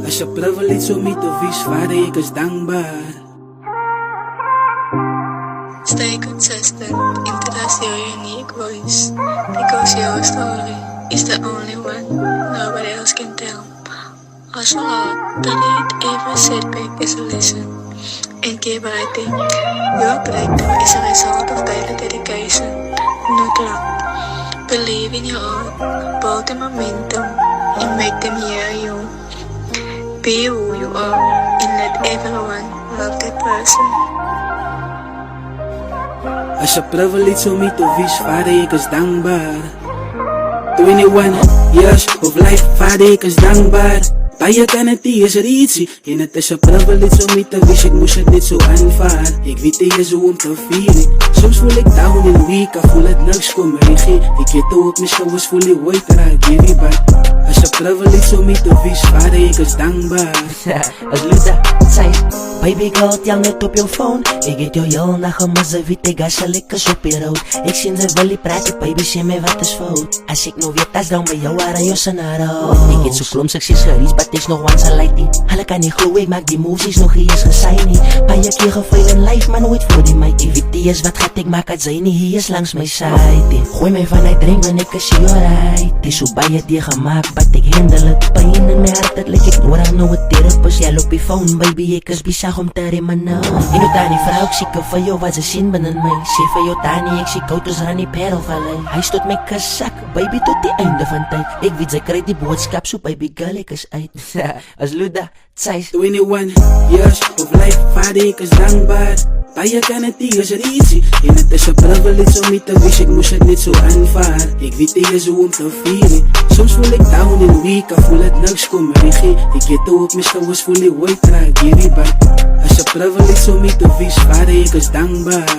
As 'n privilege om mee te wees, Vader, ek is dankbaar. Stay consistent and trust your unique voice, because your story is the only one nobody else can tell. Also learn to read every setback as a lesson and keep writing. Your breakthrough is a result of daily dedication, not luck. Believe in your own, build the momentum, and make them hear you. Be who you are and let everyone love that person. As 'n privilege om mee te wees, Vader, ek is dankbaar. 21 years of life, Vader, ek is dankbaar. Baie kan het nie is easy, en het is 'n privilege om mee te wees, ek moes het net so aanvaar. Ek weet nie is hoe om te vier nie. Soms voel ek down en weak, ek voel het niks kom regie. Ek het ook my skouers voel die weight that I give you back. As 'n privilege om mee te wees, Vader, ek is dankbaar. As Luda zei, baby girl, tel net op jou phone. Ik het jou heel nacht gemis, ze weet ik als je lekker op je rood. Ik zie ze wil die praten, baby, sê my wat is fout. Als ik nou weet, as dan bij jou waren jou scenario. Ik het zo klom succes gerees, but is nog once a lighting. Hulle kan niet gloeien, ik maak die moves, is nog eens gesaai nie. Baie keer gefail in life, maar nooit voor die mic. Ik weet die is wat gaat ik maak, het zij nie, hier is langs my side. Gooi my vanuit drink, en ik is alright. Die so baie die gemaakt, but ik handle het. Pijn in my hart, het lik ik door aan nou het therapist. Jij op je phone, baby, ik is bizar om te remmen nou. En hoe Tani vrou, ik sieke van jou, wat ze zien binnen mij. Sê van jou Tani, ik zie koud als Rani Perel vallei. Hij stoot my kasak, baby, tot die einde van tijd. Ik weet, zij krijgt die boodskap, so baby girl, ik is uit. As Luda, Tsais. 21 years of life, Vader, ek is dankbaar. Baie kan het nie is easy, en het is 'n privilege om mee te wees, ek moes het net so aanvaar. Ek weet nie is hoe om te vier nie. Soms voel ek down en weak, ek voel het niks kom regie. Ek het ook my skouers voel die weight that I give you back. As 'n privilege om mee te wees, Vader, ek is dankbaar.